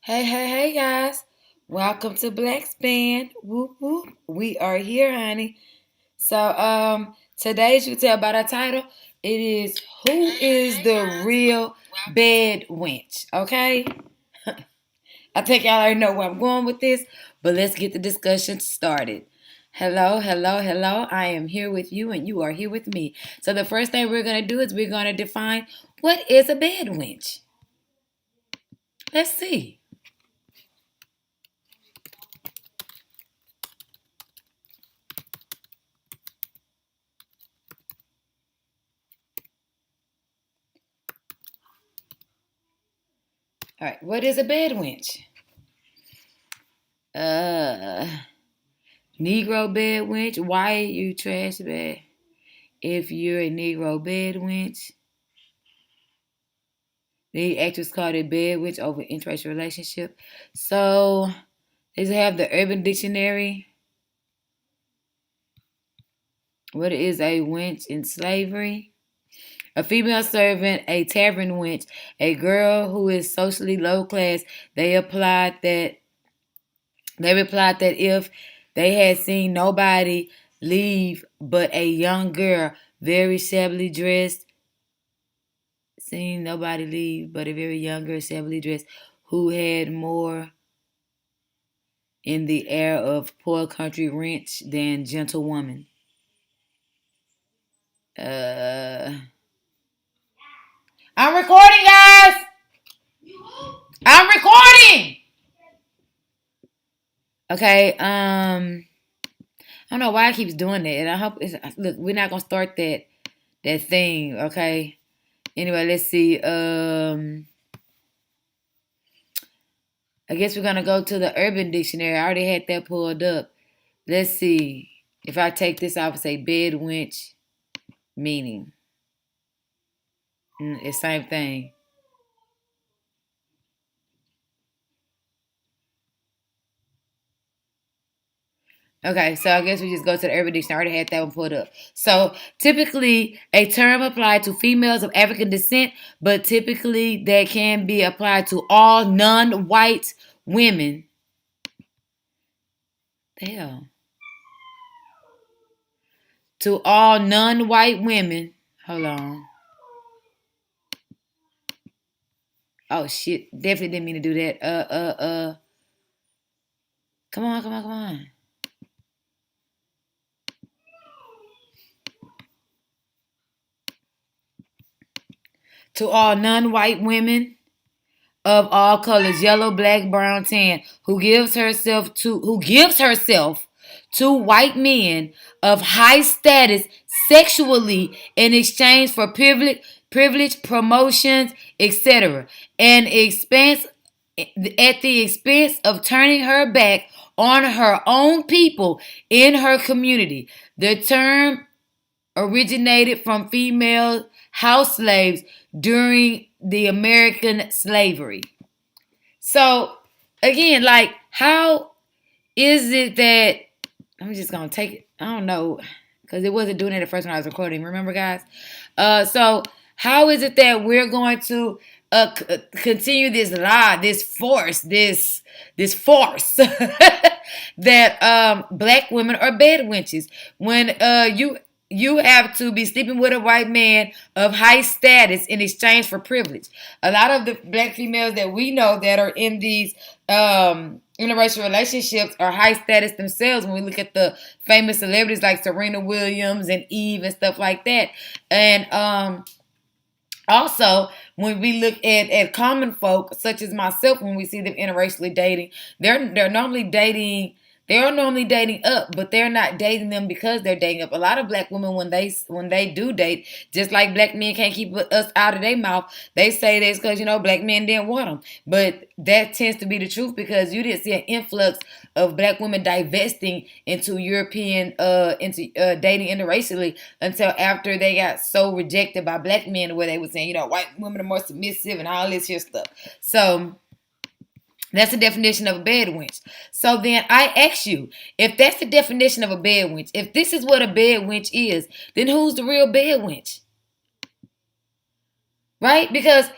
Hey, guys. Welcome to Black Span. Whoop, whoop. We are here, honey. Today, as you can tell by the title, it is Who is the Real Bed Wench? Okay? I think y'all already know where I'm going with this, but let's get the discussion started. Hello. I am here with you, and you are here with me. So, the first thing we're going to do is we're going to define what is a bed wench. Let's see. All right, what is a bed wench? Uh, Negro bed wench. Why you trash bag? If you're a Negro bed wench, the actress called it bed wench over interracial relationship. So they have the Urban Dictionary. What is a wench in slavery? A female servant, a tavern wench, a girl who is socially low class. They replied that if they had seen nobody leave but a young girl, very shabbily dressed, seen nobody leave but a very young girl, shabbily dressed, who had more in the air of poor country wench than gentlewoman. Uh, I'm recording, guys. I'm recording. Okay. I don't know why it keeps doing that, and I hope it's look. We're not gonna start that thing. Okay. Anyway, let's see. I guess we're gonna go to the Urban Dictionary. I already had that pulled up. Let's see. If I take this off and say bed wench meaning. It's the same thing. Okay, so I guess we just go to the Urban Dictionary. I already had that one pulled up. So typically, a term applied to females of African descent, but typically that can be applied to all non-white women. Hell, to all non-white women. Hold on. Oh shit! Definitely didn't mean to do that. Come on. To all non-white women of all colors, yellow, black, brown, tan, who gives herself to white men of high status sexually in exchange for privilege, promotions, etc. And expense at the expense of turning her back on her own people in her community. The term originated from female house slaves during the American slavery. So, again, like, how is it that I'm just gonna take it? I don't know, because it wasn't doing it at first when I was recording. Remember, guys? So how is it that we're going to continue this lie, this force that black women are bed wenches when you have to be sleeping with a white man of high status in exchange for privilege. A lot of the black females that we know that are in these interracial relationships are high status themselves. When we look at the famous celebrities like Serena Williams and Eve and stuff like that, and also, when we look at common folk such as myself, when we see them interracially dating, they're normally dating. They're normally dating up, but they're not dating them because they're dating up. A lot of black women, when they do date, just like black men can't keep us out of their mouth, they say that's because black men didn't want them. But that tends to be the truth because you didn't see an influx of black women divesting into European dating interracially until after they got so rejected by black men, where they were saying white women are more submissive and all this here stuff. So that's the definition of a bed wench. So then I ask you, if that's the definition of a bed wench, if this is what a bed wench is, then who's the real bed wench? Right? Because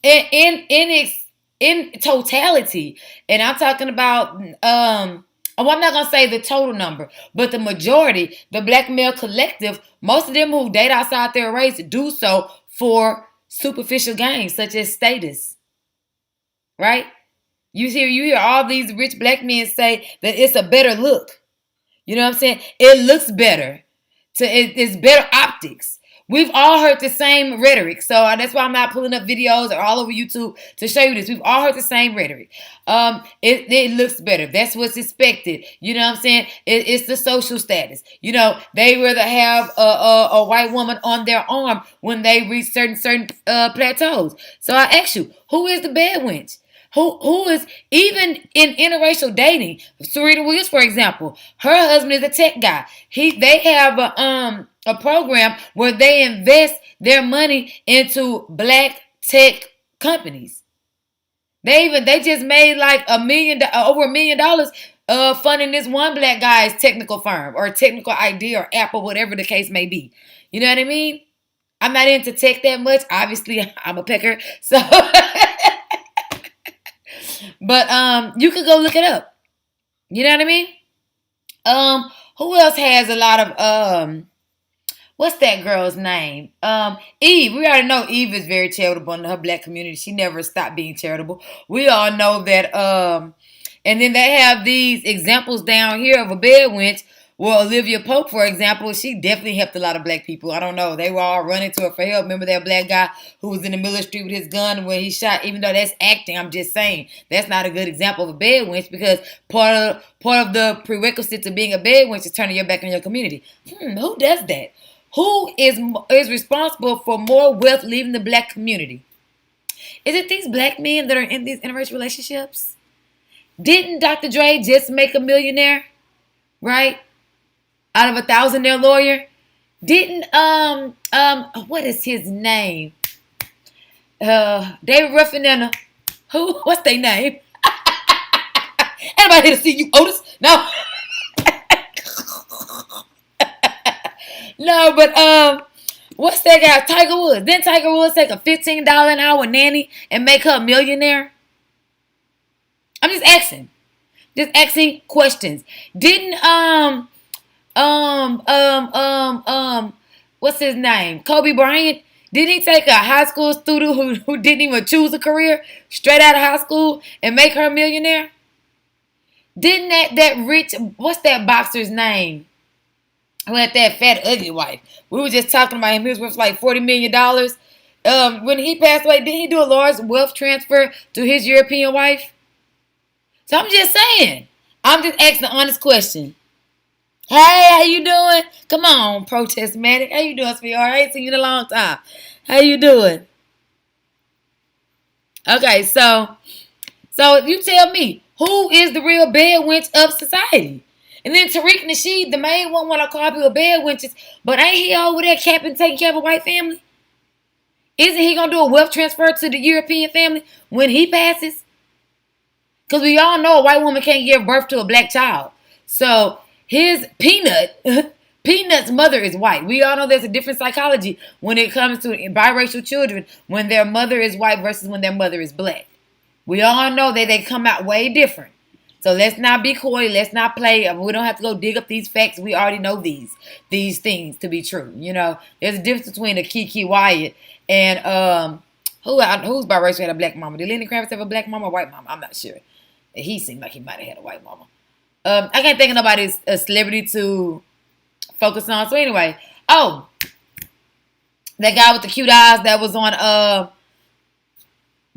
in in totality. And I'm talking about oh, I'm not gonna say the total number, but the majority, the black male collective, most of them who date outside their race do so for superficial gains such as status, right? You hear all these rich black men say that it's a better look. You know what I'm saying? It looks better. It's better optics. We've all heard the same rhetoric. So that's why I'm not pulling up videos or all over YouTube to show you this. We've all heard the same rhetoric. It looks better. That's what's expected. You know what I'm saying? It's the social status. You know, they rather have a white woman on their arm when they reach certain plateaus. So I ask you, who is the bedwench? Who is even in interracial dating? Serena Williams, for example, her husband is a tech guy. They have a program where they invest their money into black tech companies. They just made like over $1 million funding this one black guy's technical firm or technical idea or app or whatever the case may be. You know what I mean? I'm not into tech that much. Obviously, I'm a pecker, so. But you could go look it up. You know what I mean? Who else has a lot of what's that girl's name? Eve. We already know Eve is very charitable in her black community. She never stopped being charitable. We all know that and then they have these examples down here of a bedwench. Well, Olivia Pope, for example, she definitely helped a lot of black people. I don't know. They were all running to her for help. Remember that black guy who was in the middle of the street with his gun when he shot? Even though that's acting, I'm just saying that's not a good example of a bedwench because part of the prerequisite to being a bedwench is turning your back on your community. Who does that? Who is responsible for more wealth leaving the black community? Is it these black men that are in these interracial relationships? Didn't Dr. Dre just make $1 million, right? Out of 1,000 their lawyer? Didn't what is his name? David Ruffin and who? What's their name? Anybody here to see you, Otis? No. No, but what's that guy? Tiger Woods. Didn't Tiger Woods take a $15 an hour nanny and make her a millionaire? I'm just asking questions. Didn't what's his name? Kobe Bryant. Didn't he take a high school student who didn't even choose a career straight out of high school and make her a millionaire? Didn't that rich, what's that boxer's name? Who had that fat ugly wife? We were just talking about him. He was worth like $40 million. When he passed away, didn't he do a large wealth transfer to his European wife? So I'm just saying. I'm just asking an honest question. Hey, how you doing? Come on, Protestmatic. How you doing, sweetheart? I ain't seen you in a long time. How you doing? Okay, so you tell me, who is the real bedwench of society? And then Tariq Nasheed, the main one, want to call people bedwenches, but ain't he over there taking care of a white family? Isn't he going to do a wealth transfer to the European family when he passes? Because we all know a white woman can't give birth to a black child. So his Peanut's mother is white. We all know there's a different psychology when it comes to biracial children when their mother is white versus when their mother is black. We all know that they come out way different. So let's not be coy. Let's not play. We don't have to go dig up these facts. We already know these things to be true. You know, there's a difference between a Kiki Wyatt and who's biracial had a black mama. Did Lenny Kravitz have a black mama or white mama? I'm not sure. He seemed like he might have had a white mama. I can't think of nobody's a celebrity to focus on. So anyway, that guy with the cute eyes that was on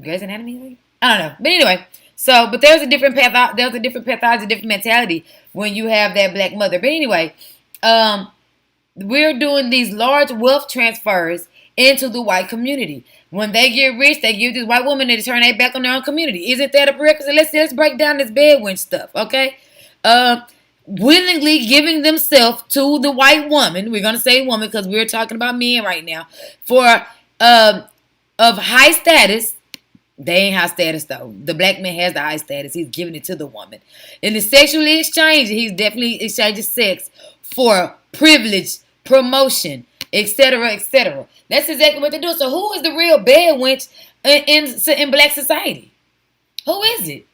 Grey's Anatomy. I don't know, but anyway. So, but there's a different path. There's a different pathology, a different mentality when you have that black mother. But anyway, we're doing these large wealth transfers into the white community. When they get rich, they give this white woman to turn their back on their own community. Isn't that a prerequisite? Let's break down this bedwench stuff, okay? Willingly giving themselves to the white woman. We're gonna say woman because we're talking about men right now. For of high status. They ain't high status though. The black man has the high status. He's giving it to the woman. And the sexually exchanging, he's definitely exchanging sex for privilege, promotion, etc., etc. That's exactly what they do. So who is the real bedwench in black society? Who is it?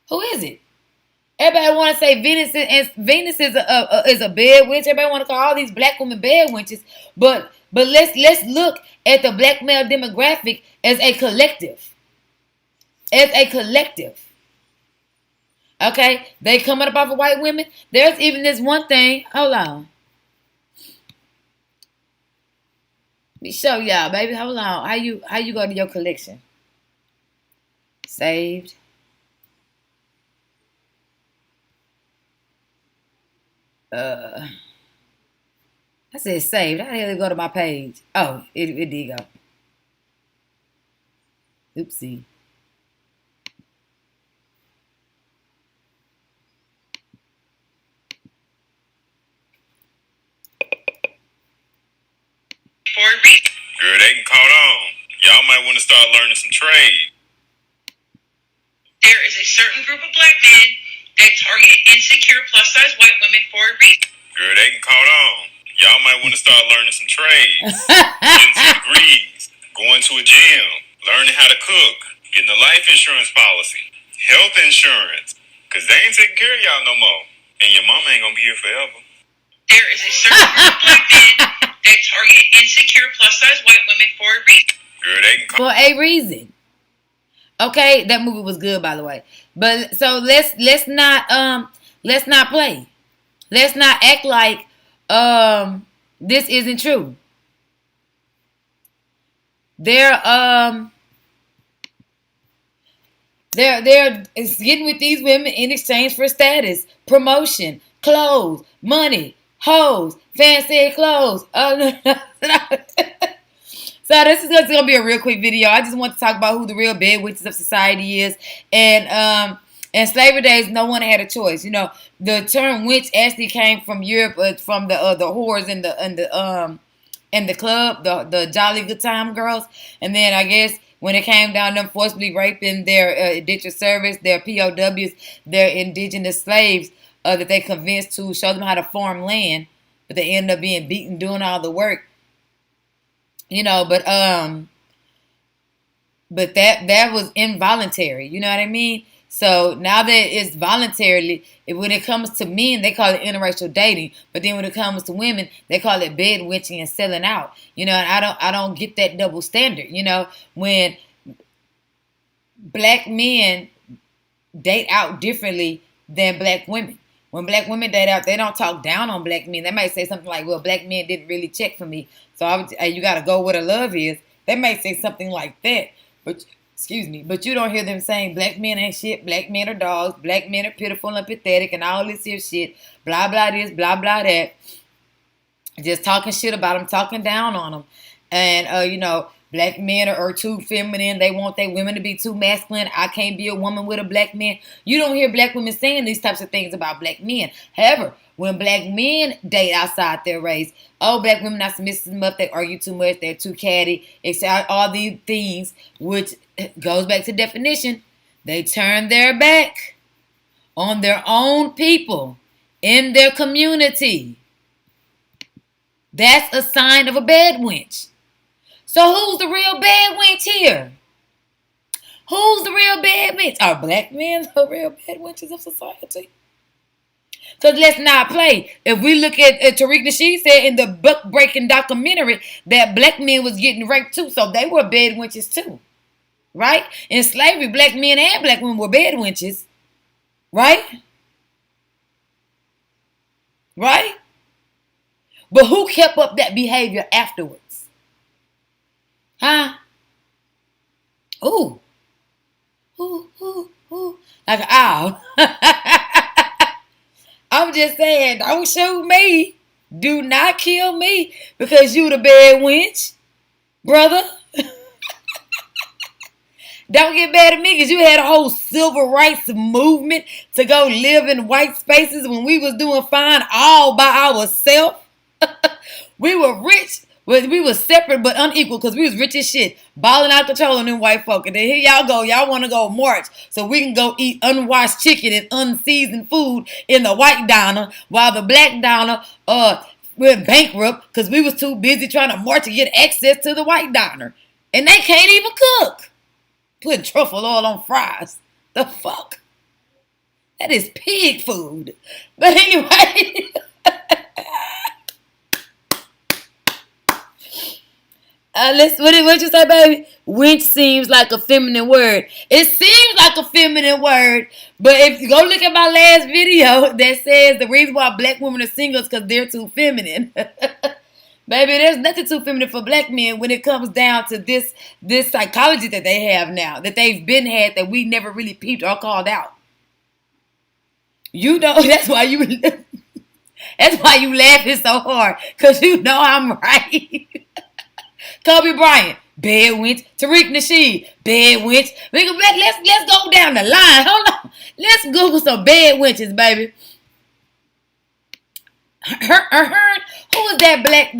Who is it? Everybody want to say Venus is a bed witch. Everybody want to call all these black women bed witches. But let's look at the black male demographic as a collective. As a collective. Okay? They coming up off of white women. There's even this one thing. Hold on. Let me show y'all, baby. Hold on. How you go to your collection? Saved. I said saved. How the hell did it go to my page? Oh, it did go. Oopsie. Girl, they can caught on. Y'all might want to start learning some trade. There is a certain group of black men that target insecure plus-size white women for a reason. Girl, they can caught on. Y'all might want to start learning some trades. Getting some degrees. Going to a gym. Learning how to cook. Getting a life insurance policy. Health insurance. Because they ain't taking care of y'all no more. And your mama ain't going to be here forever. There is a certain group of black men that target insecure plus-size white women for a reason. Girl, they can for a reason. Okay, that movie was good, by the way. But so let's not play. Let's not act like this isn't true. They're getting with these women in exchange for status, promotion, clothes, money, hoes, fancy clothes. So this is gonna be a real quick video. I just want to talk about who the real bed witches of society is. And in slavery days, no one had a choice. You know, the term witch actually came from Europe, from the whores in the club, the jolly good time girls. And then I guess when it came down to them forcibly raping their indentured service, their POWs, their indigenous slaves, that they convinced to show them how to farm land, but they ended up being beaten doing all the work. You know, but that was involuntary. You know what I mean? So now that it's voluntarily, when it comes to men, they call it interracial dating. But then when it comes to women, they call it bed witching and selling out. You know, and I don't get that double standard. You know, when black men date out differently than black women. When black women date out, they don't talk down on black men. They might say something like, well, black men didn't really check for me, so you got to go where the love is. They might say something like that. But but you don't hear them saying black men ain't shit, black men are dogs, black men are pitiful and pathetic, and all this here shit, blah, blah this, blah, blah that. Just talking shit about them, talking down on them. And, you know, black men are too feminine. They want their women to be too masculine. I can't be a woman with a black man. You don't hear black women saying these types of things about black men. However, when black men date outside their race, oh, black women are submissive enough, they argue too much, they're too catty, etc. All these things, which goes back to definition, they turn their back on their own people in their community. That's a sign of a bed wench. So who's the real bad wench here? Who's the real bad wench? Are black men the real bad wenches of society? Because let's not play. If we look at Tariq Nasheed said in the book-breaking documentary that black men was getting raped too, so they were bad wenches too. Right? In slavery, black men and black women were bad wenches. Right? Right? But who kept up that behavior afterwards? Huh? Ooh. Ooh, ooh, ooh. Like an owl. I'm just saying, don't shoot me. Do not kill me because you the bad wench, brother. Don't get mad at me because you had a whole civil rights movement to go live in white spaces when we was doing fine all by ourselves. We were rich. We were separate but unequal because we was rich as shit. Balling out control on them white folk. And then here y'all go. Y'all want to go march so we can go eat unwashed chicken and unseasoned food in the white diner while the black diner went bankrupt because we was too busy trying to march to get access to the white diner. And they can't even cook. Put truffle oil on fries. The fuck? That is pig food. But anyway. What you say, baby? Winch seems like a feminine word. It seems like a feminine word, but if you go look at my last video that says the reason why black women are single is because they're too feminine. Baby, there's nothing too feminine for black men when it comes down to this psychology that they have now, that they've been had that we never really peeped or called out. You know, that's why you laughing so hard, because you know I'm right. Kobe Bryant, Bedwench. Tariq Nasheed, Bedwench. Let's go down the line. Hold on. Let's Google some bedwenches, baby. Who was that black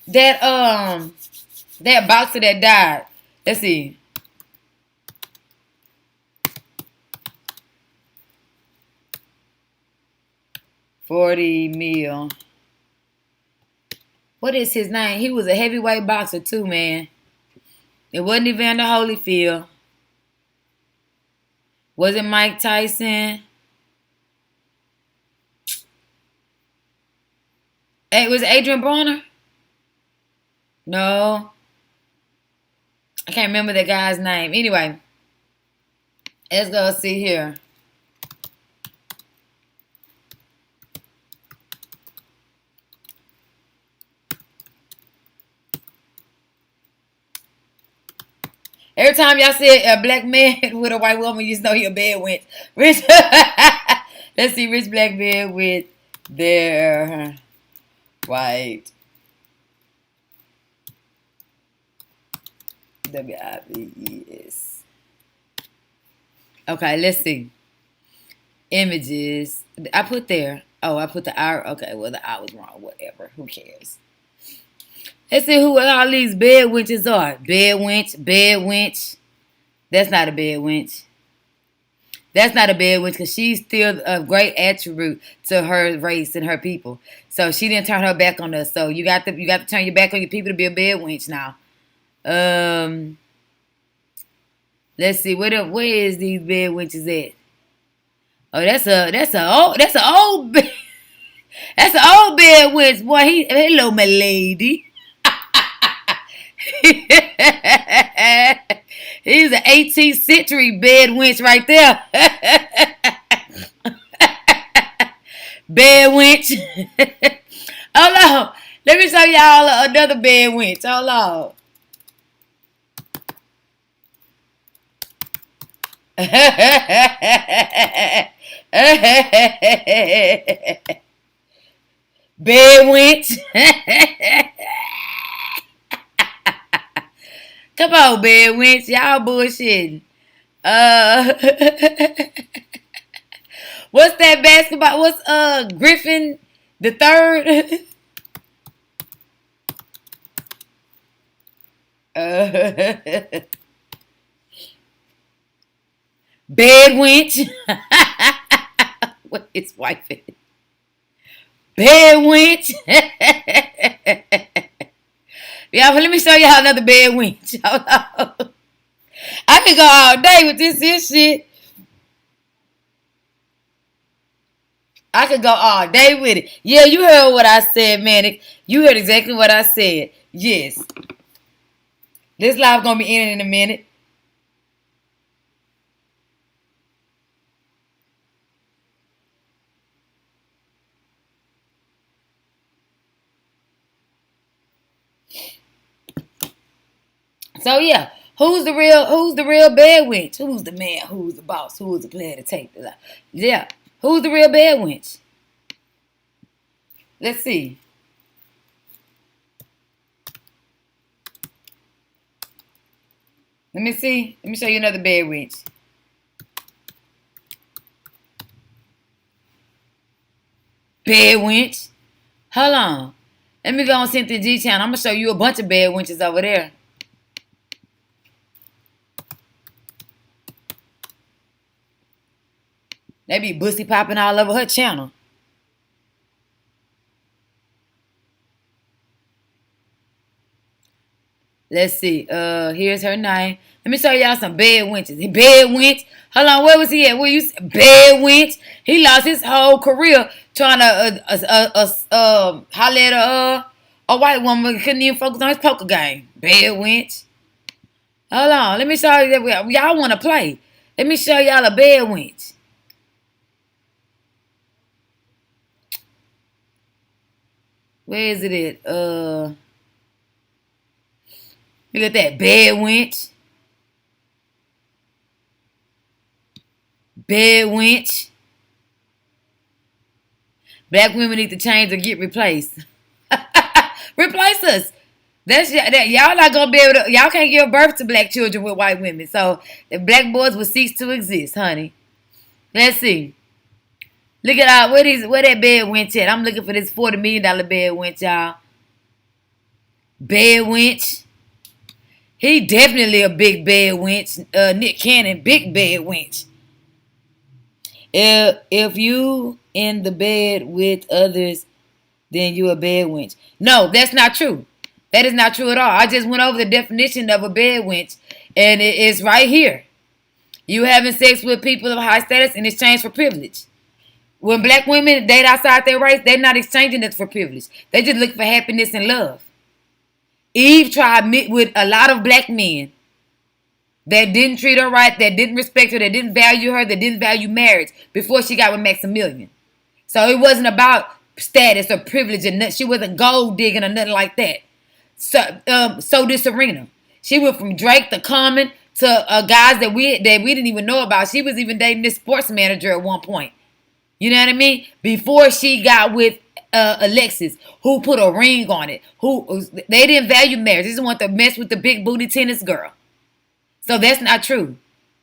that boxer that died? Let's see. $40 million. What is his name? He was a heavyweight boxer too, man. It wasn't Evander Holyfield. Wasn't Mike Tyson. Hey, was it Adrian Bronner? No. I can't remember that guy's name. Anyway, let's go see here. Every time y'all see a black man with a white woman, you just know he a bedwench. Let's see, rich black man with their white WIVES. Okay, let's see. Images. I put there. Oh, I put the hour. Okay, well, the hour was wrong. Whatever. Who cares? Let's see who all these bedwenches are. Bedwench. That's not a bedwench. That's not a bedwench because she's still a great attribute to her race and her people. So she didn't turn her back on us. So you got to turn your back on your people to be a bedwench now. Let's see where is these bedwenches at? Oh, that's an old bedwench, boy. Hello, my lady. He's an 18th century bedwench right there. Bedwench. Hold on. Let me show y'all another bedwench. Hold on. Bedwench. Come on, bedwench. Y'all bullshitting. What's that basketball? What's Griffin the third? Bedwench. What is wife? Bedwench. Yeah, but let me show y'all another bedwench. Hold on. I could go all day with this shit. I could go all day with it. Yeah, you heard what I said, man. You heard exactly what I said. Yes. This live gonna be ending in a minute. So yeah, who's the real bedwench? Who's the man? Who's the boss? Who's the player to take the life? Yeah, who's the real bedwench? Let's see. Let me see. Let me show you another bedwench. Bedwench. Hold on. Let me go on Cynthia G channel. I'm gonna show you a bunch of bedwenches over there. They be bussy popping all over her channel. Let's see. Here's her name. Let me show y'all some Bedwenches. Bedwench. Hold on, where was he at? Where you Bedwench? He lost his whole career trying to holler at a white woman. Couldn't even focus on his poker game. Bedwench. Hold on, let me show you that y'all want to play. Let me show y'all a Bedwench. Where is it at? Look at that Bedwench. Bedwench. Black women need to change or get replaced. Replace us. That y'all not gonna be able to. Y'all can't give birth to black children with white women. So the black boys will cease to exist, honey. Let's see. Look at all where that Bedwench at. I'm looking for this $40 million Bedwench, y'all. Bedwench. He definitely a big Bedwench. Nick Cannon, big Bedwench. If you in the bed with others, then you a Bedwench. No, that's not true. That is not true at all. I just went over the definition of a Bedwench, and it is right here. You having sex with people of high status in exchange for privilege. When black women date outside their race, they're not exchanging it for privilege. They just look for happiness and love. Eve tried with a lot of black men that didn't treat her right, that didn't respect her, that didn't value her, that didn't value marriage before she got with Maximilian. So it wasn't about status or privilege and nothing. She wasn't gold digging or nothing like that. So did Serena. She went from Drake to Common to guys that we didn't even know about. She was even dating this sports manager at one point. You know what I mean? Before she got with Alexis, who put a ring on it. They didn't value marriage. They just want to mess with the big booty tennis girl. So that's not true.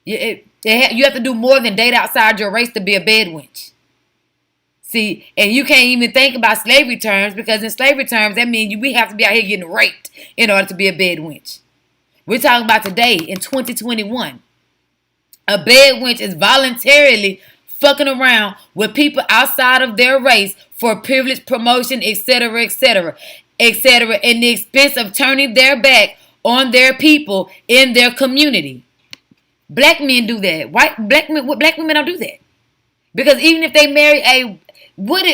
You have to do more than date outside your race to be a Bedwench. See, and you can't even think about slavery terms, because in slavery terms, that means we have to be out here getting raped in order to be a Bedwench. We're talking about today in 2021. A Bedwench is voluntarily fucking around with people outside of their race for privilege, promotion, etc., etc., etc., in the expense of turning their back on their people in their community. Black men do that. Black women don't do that, because even if they marry a what's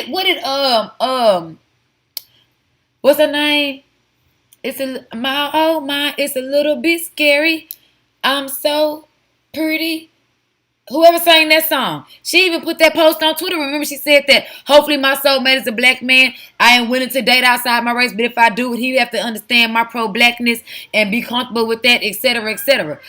her name? It's a little bit scary. I'm so pretty. Whoever sang that song, she even put that post on Twitter. Remember, she said that hopefully my soulmate is a black man. I am willing to date outside my race, but if I do, he have to understand my pro-blackness and be comfortable with that, etc., etc.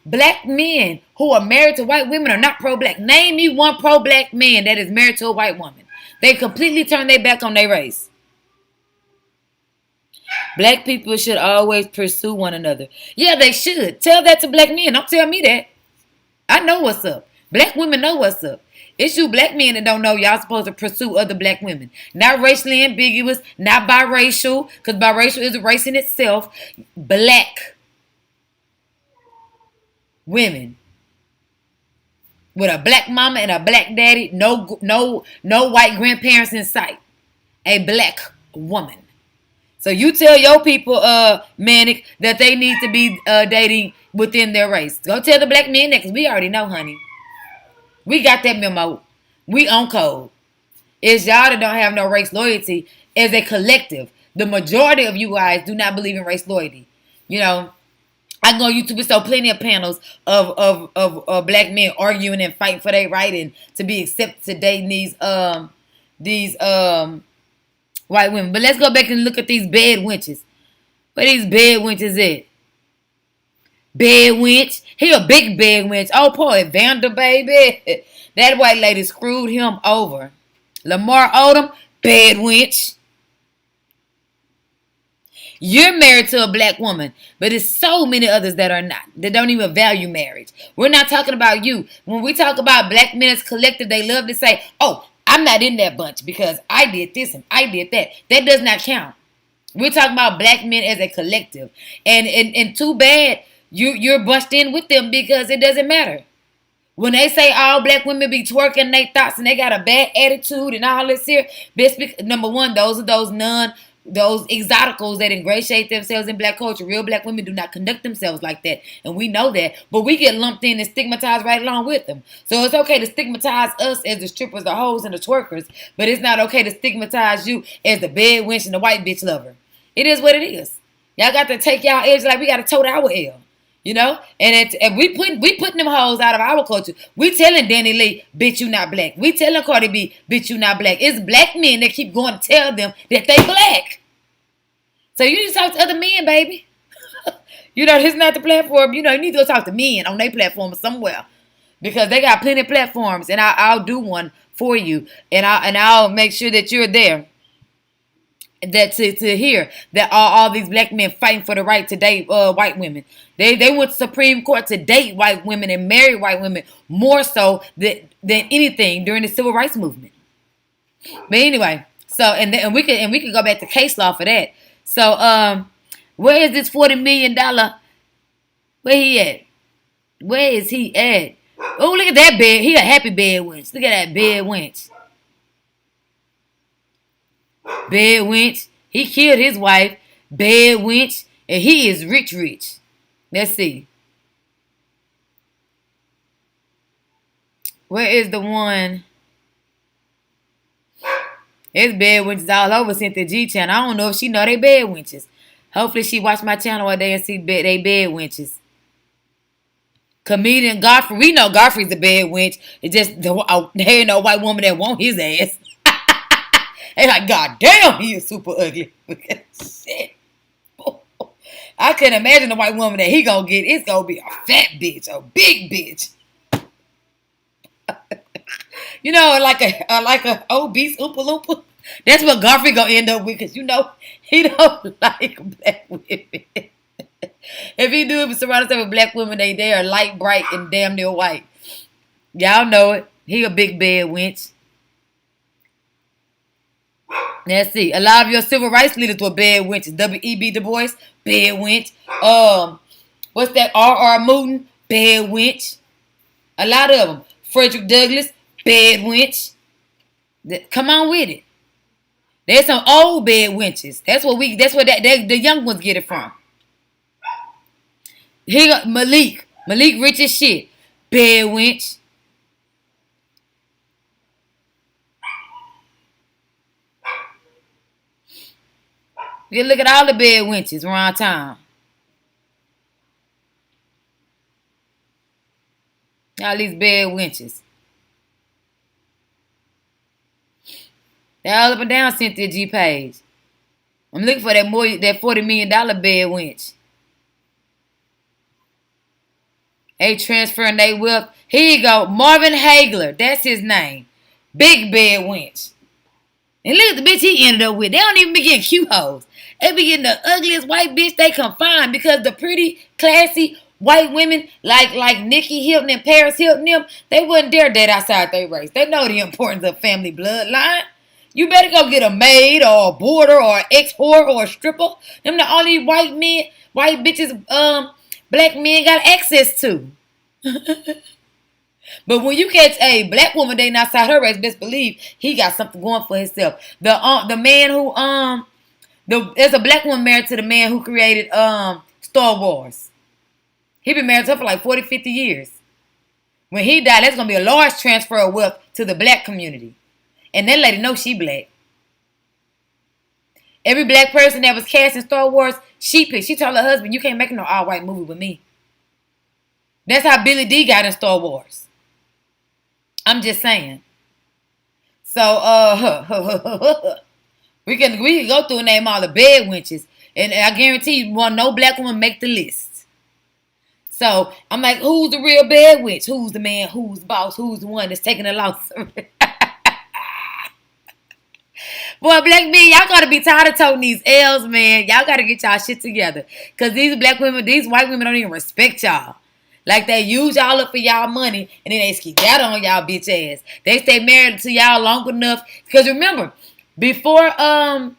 Black men who are married to white women are not pro-black. Name me one pro-black man that is married to a white woman. They completely turn their back on their race. Black people should always pursue one another. Yeah, they should. Tell that to black men. Don't tell me that. I know what's up. Black women know what's up. It's you black men that don't know y'all supposed to pursue other black women. Not racially ambiguous, not biracial, because biracial is a race in itself. Black women with a black mama and a black daddy, no white grandparents in sight. A black woman. So you tell your people, Manic, that they need to be dating within their race. Go tell the black men that, because we already know, honey. We got that memo. We on code. It's y'all that don't have no race loyalty as a collective. The majority of you guys do not believe in race loyalty. You know, I can go on YouTube and saw plenty of panels of black men arguing and fighting for their right and to be accepted to dating these white women. But let's go back and look at these Bedwenches. Where these Bedwenches at? Bedwench. He a big Bedwench. Oh, poor Evander, baby. That white lady screwed him over. Lamar Odom, Bedwench. You're married to a black woman, but there's so many others that are not. That don't even value marriage. We're not talking about you. When we talk about black men as collective, they love to say, oh, I'm not in that bunch because I did this and I did that. That does not count. We're talking about black men as a collective. And too bad you're bunched in with them, because it doesn't matter. When they say all black women be twerking their thoughts and they got a bad attitude and all this here, number one, those are those those exoticals that ingratiate themselves in black culture. Real black women do not conduct themselves like that, and we know that. But we get lumped in and stigmatized right along with them. So it's okay to stigmatize us as the strippers, the hoes, and the twerkers, but it's not okay to stigmatize you as the bed wench and the white bitch lover. It is what it is. Y'all got to take y'all edge like we got to tote our L. You know, and we putting them hoes out of our culture. We telling Danny Lee, bitch, you not black. We telling Cardi B, bitch, you not black. It's black men that keep going to tell them that they black. So you need to talk to other men, baby. You know, this is not the platform. You know, you need to go talk to men on their platform somewhere, because they got plenty of platforms, and I'll do one for you, and I'll make sure that you're there. That to hear that all these black men fighting for the right to date white women. They went to Supreme Court to date white women and marry white women more so than anything during the civil rights movement. But anyway, so and we can go back to case law for that. So where is this $40 million? Where he at? Where is he at? Oh, look at that bed. He a happy Bedwench. Look at that Bedwench. Bedwench. He killed his wife. Bedwench. And he is rich. Let's see. Where is the one? There's Bedwenches all over Cynthia G channel. I don't know if she know they Bedwenches. Hopefully she watch my channel one day and see they Bedwenches. Comedian Godfrey. We know Godfrey's a Bedwench. It's just there ain't no white woman that want his ass. They like, God damn, he is super ugly. Shit. I couldn't imagine the white woman that he gonna get. It's gonna be a fat bitch, a big bitch. You know, like a obese Oompa Loompa. That's what Godfrey gonna end up with, because you know he don't like black women. If he do surround himself with black women, they are light, bright, and damn near white. Y'all know it. He a big Bedwench. Let's see. A lot of your civil rights leaders were Bedwenches. W.E.B. Du Bois, Bedwench. What's that? R.R. Moulton, Bedwench. A lot of them. Frederick Douglass, Bedwench. Come on with it. There's some old Bedwenches. That's where the young ones get it from. He got Malik rich as shit. Bedwench. You look at all the Bedwenches around town. All these Bedwenches. They're all up and down Cynthia G page. I'm looking for that $40 million Bedwench. They transferring their wealth. Here you go. Marvin Hagler. That's his name. Big Bedwench. And look at the bitch he ended up with. They don't even be getting cute hoes. They be getting the ugliest white bitch they can find, because the pretty, classy white women like Nikki Hilton and Paris Hilton, them, they wouldn't dare date outside their race. They know the importance of family bloodline. You better go get a maid or a boarder or an ex-whore or a stripper. Them the only white bitches black men got access to. But when you catch a black woman dating outside her race, best believe he got something going for himself. The man who there's a black woman married to the man who created Star Wars. He been married to her for like 40, 50 years. When he died, that's gonna be a large transfer of wealth to the black community. And that lady knows she black. Every black person that was cast in Star Wars, she picked. She told her husband, "You can't make no all-white movie with me." That's how Billy D got in Star Wars. I'm just saying. So we can go through and name all the Bedwenches, and I guarantee you, no black woman make the list. So I'm like, who's the real Bedwench? Who's the man? Who's the boss? Who's the one that's taking the loss? Boy, black men, y'all gotta be tired of toting these L's, man. Y'all gotta get y'all shit together, cause these black women, these white women don't even respect y'all. Like, they use y'all up for y'all money, and then they skedaddle on y'all bitch ass. They stay married to y'all long enough. Because remember, before that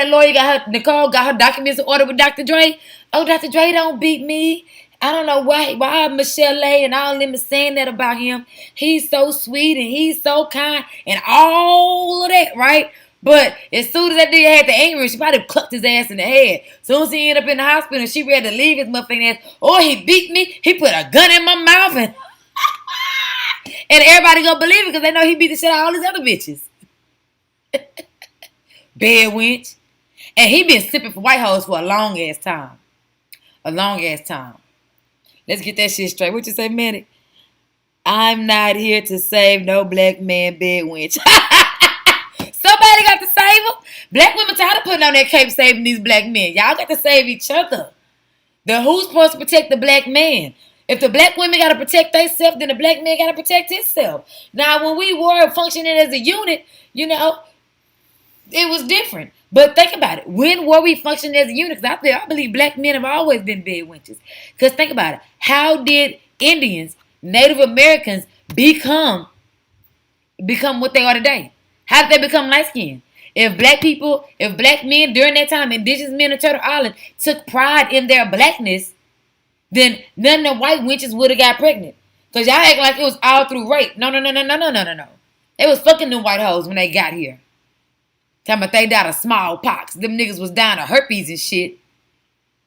lawyer Nicole got her documents in order with Dr. Dre. Oh, Dr. Dre don't beat me. I don't know why Michelle A. and all of them is saying that about him. He's so sweet and he's so kind and all of that, right? But as soon as that nigga had the anger, she probably clucked his ass in the head. As soon as he ended up in the hospital and she ready to leave his motherfucking ass, or he beat me, he put a gun in my mouth and everybody gonna believe it because they know he beat the shit out of all these other bitches. Bedwench. And he been sipping for white hoes for a long ass time. A long ass time. Let's get that shit straight. What you say, Manny? I'm not here to save no black man, Bedwench. Somebody got to save him. Black women tired of putting on that cape saving these black men. Y'all got to save each other. Who's supposed to protect the black man? If the black women got to protect themselves, then the black man got to protect himself. Now, when we were functioning as a unit, it was different. But think about it. When were we functioning as a unit? Because I believe black men have always been bedwenches. Because think about it. How did Indians, Native Americans become what they are today? How did they become light skinned? If black men during that time, indigenous men of Turtle Island took pride in their blackness, then none of the white wenches would have got pregnant. Because y'all act like it was all through rape. No. They was fucking them white hoes when they got here. Talking about they died of smallpox. Them niggas was dying of herpes and shit.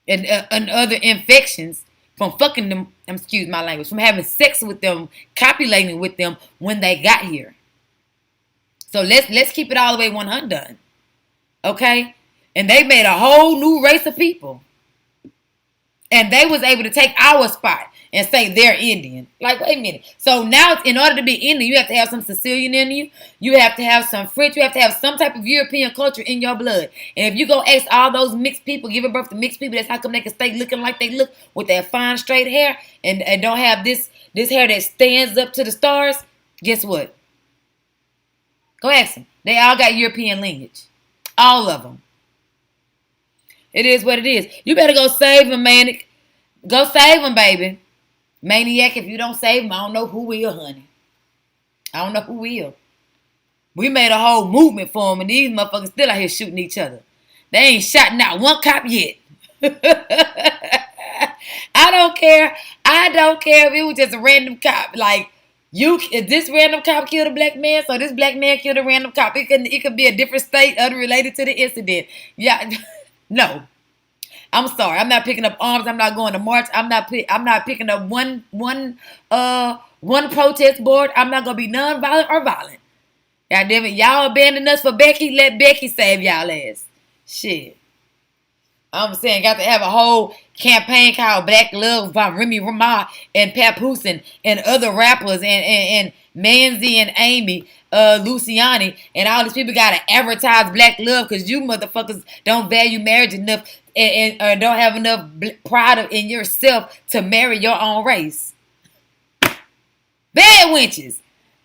And other infections from fucking them, excuse my language, from having sex with them, copulating with them when they got here. So let's keep it all the way 100. Okay? And they made a whole new race of people. And they was able to take our spot and say they're Indian. Like, wait a minute. So now, in order to be Indian, you have to have some Sicilian in you. You have to have some French. You have to have some type of European culture in your blood. And if you go ask all those mixed people, giving birth to mixed people, that's how come they can stay looking like they look with that fine straight hair and don't have this hair that stands up to the stars. Guess what? Go ask them. They all got European lineage. All of them. It is what it is. You better go save them, man. Go save them, baby. Maniac, if you don't save them, I don't know who will, honey. I don't know who will. We made a whole movement for them, and these motherfuckers still out here shooting each other. They ain't shot not one cop yet. I don't care. I don't care if it was just a random cop. Like, if this random cop killed a black man, so this black man killed a random cop. It could be a different state unrelated to the incident. Yeah, no. I'm sorry. I'm not picking up arms. I'm not going to march. I'm not picking up one protest board. I'm not gonna be non-violent or violent. God damn it, y'all abandoned us for Becky. Let Becky save y'all ass. Shit. I'm saying, got to have a whole campaign called Black Love by Remy Ramah and Papoose and other rappers and Manzi and Amy Luciani and all these people got to advertise Black Love because you motherfuckers don't value marriage enough and don't have enough pride in yourself to marry your own race. Bedwenches.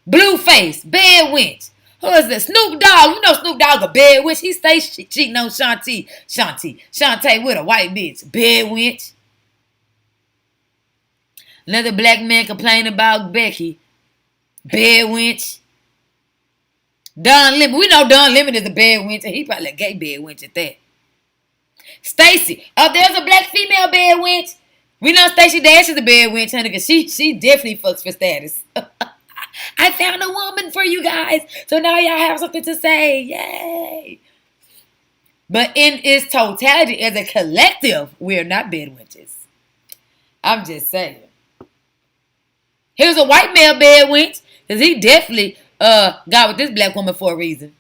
Blueface. Bedwench. Who is this? Snoop Dogg. You know Snoop Dogg a bedwench. He stays cheating on Shantae with a white bitch. Bedwench. Another black man complaining about Becky. Bedwench. Don Lemon. We know Don Lemon is a bedwench, and he probably a gay bedwench at that. Stacy. Oh, there's a black female bedwench. We know Stacey Dash is a bedwench, honey, because she definitely fucks for status. I found a woman for you guys, so now y'all have something to say. Yay. But in its totality, as a collective, we're not bedwenches. I'm just saying. He was a white male bedwench, because he definitely got with this black woman for a reason.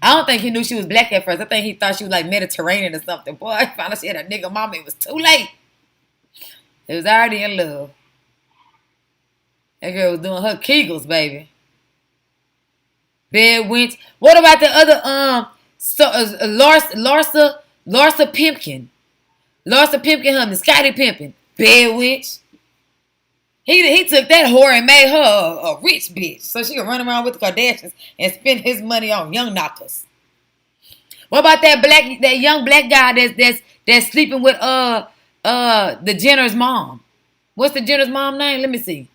I don't think he knew she was black at first. I think he thought she was like Mediterranean or something. Boy, I found out she had a nigga mama. It was too late. It was already in love. That girl was doing her Kegels, baby. Bedwench. What about the other Larsa Pimpkin? Larsa Pimpkin, honey, Scotty Pimpin. Bedwench. He took that whore and made her a rich bitch so she could run around with the Kardashians and spend his money on young knockers. What about that young black guy that's sleeping with the Jenner's mom? What's the Jenner's mom name? Let me see.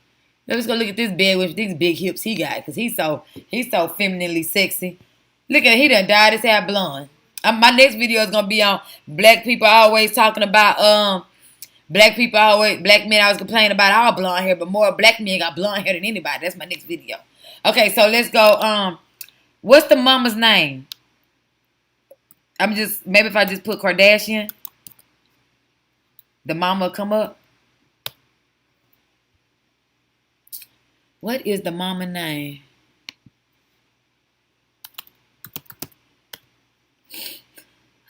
Let's go look at this bed with these big hips he got because he's so femininely sexy. Look at he done dyed his hair blonde. My next video is gonna be on black people always talking about black men always complaining about our blonde hair, but more black men got blonde hair than anybody. That's my next video. Okay, so let's go. What's the mama's name? I'm just maybe if I just put Kardashian, the mama will come up. What is the mama name?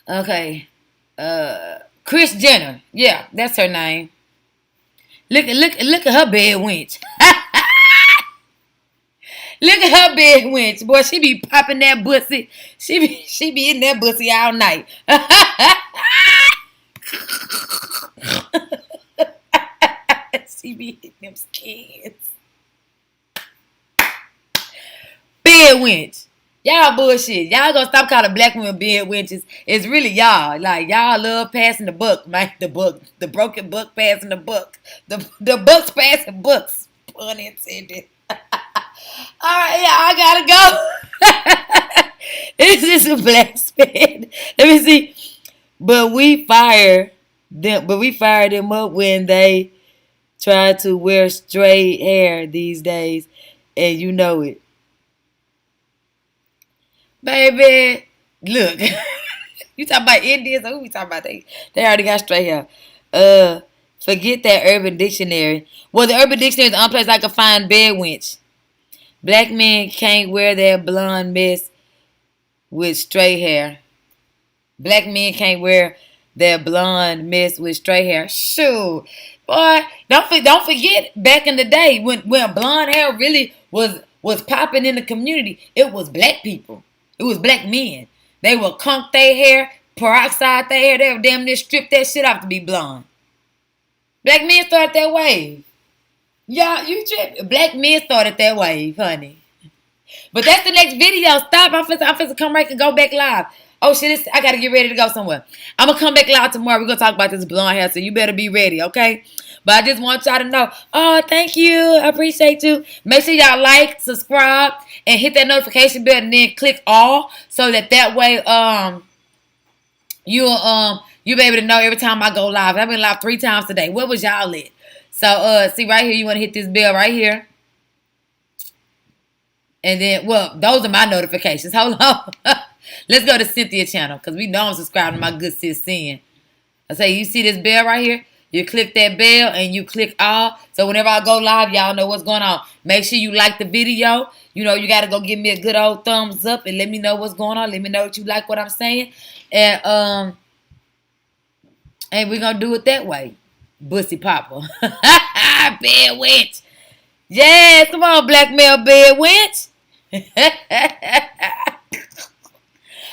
Okay. Kris Jenner. Yeah, that's her name. Look at her Bedwench. Look at her Bedwench. Boy, she be popping that pussy. She be in that pussy all night. She be hitting them skins. Bedwench. Y'all bullshit. Y'all gonna stop calling black women bedwenches. It's really y'all. Like y'all love passing the buck, man. The book, the broken book passing the book. The books passing books. Pun intended. All right, yeah, I gotta go. This is a black spin. Let me see. But we fire them. But we fire them up when they try to wear straight hair these days, and you know it. Baby, look. You talking about Indians? Or who we talking about? They already got straight hair. Forget that Urban Dictionary. Well, the Urban Dictionary is the only place I can find bedwench. Black men can't wear that blonde mess with straight hair. Black men can't wear that blonde mess with straight hair. Shoot. Boy, don't forget back in the day when blonde hair really was popping in the community. It was black people. It was black men. They would conk their hair, peroxide their hair. They would damn near strip that shit off to be blonde. Black men started that wave. Y'all, you trip. Black men started that wave, honey. But that's the next video. Stop. I'm finna come right and go back live. Oh shit, I gotta get ready to go somewhere. I'm gonna come back live tomorrow. We're gonna talk about this blonde hair, so you better be ready, okay? But I just want y'all to know. Oh, thank you. I appreciate you. Make sure y'all like, subscribe, and hit that notification bell, and then click all, so that way you'll be able to know every time I go live. I've been live 3 times today. What was y'all at? So see right here, you want to hit this bell right here. And then, well, those are my notifications. Hold on. Let's go to Cynthia's channel, because we know I'm subscribed to my good sis Sin. I say, you see this bell right here? You click that bell and you click all. So whenever I go live, y'all know what's going on. Make sure you like the video. You know, you got to go give me a good old thumbs up and let me know what's going on. Let me know that you like what I'm saying. And we're going to do it that way. Bussy Papa. Bedwench. Yes, come on, black male bedwench.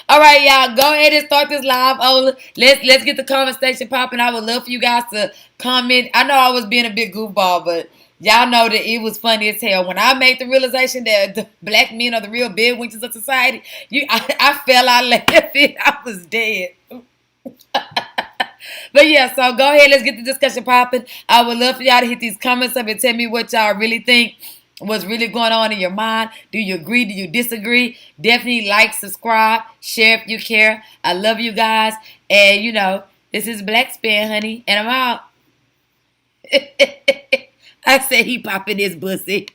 All right, y'all, go ahead and start this live. Oh, let's get the conversation popping. I would love for you guys to comment. I know I was being a big goofball, but y'all know that it was funny as hell. When I made the realization that the black men are the real bedwenches of society, I fell out laughing. I was dead. But yeah, so go ahead. Let's get the discussion popping. I would love for y'all to hit these comments up and tell me what y'all really think. What's really going on in your mind? Do you agree? Do you disagree? Definitely like, subscribe, share if you care. I love you guys. And, you know, this is Black Spin, honey. And I'm out. I said he popping his pussy.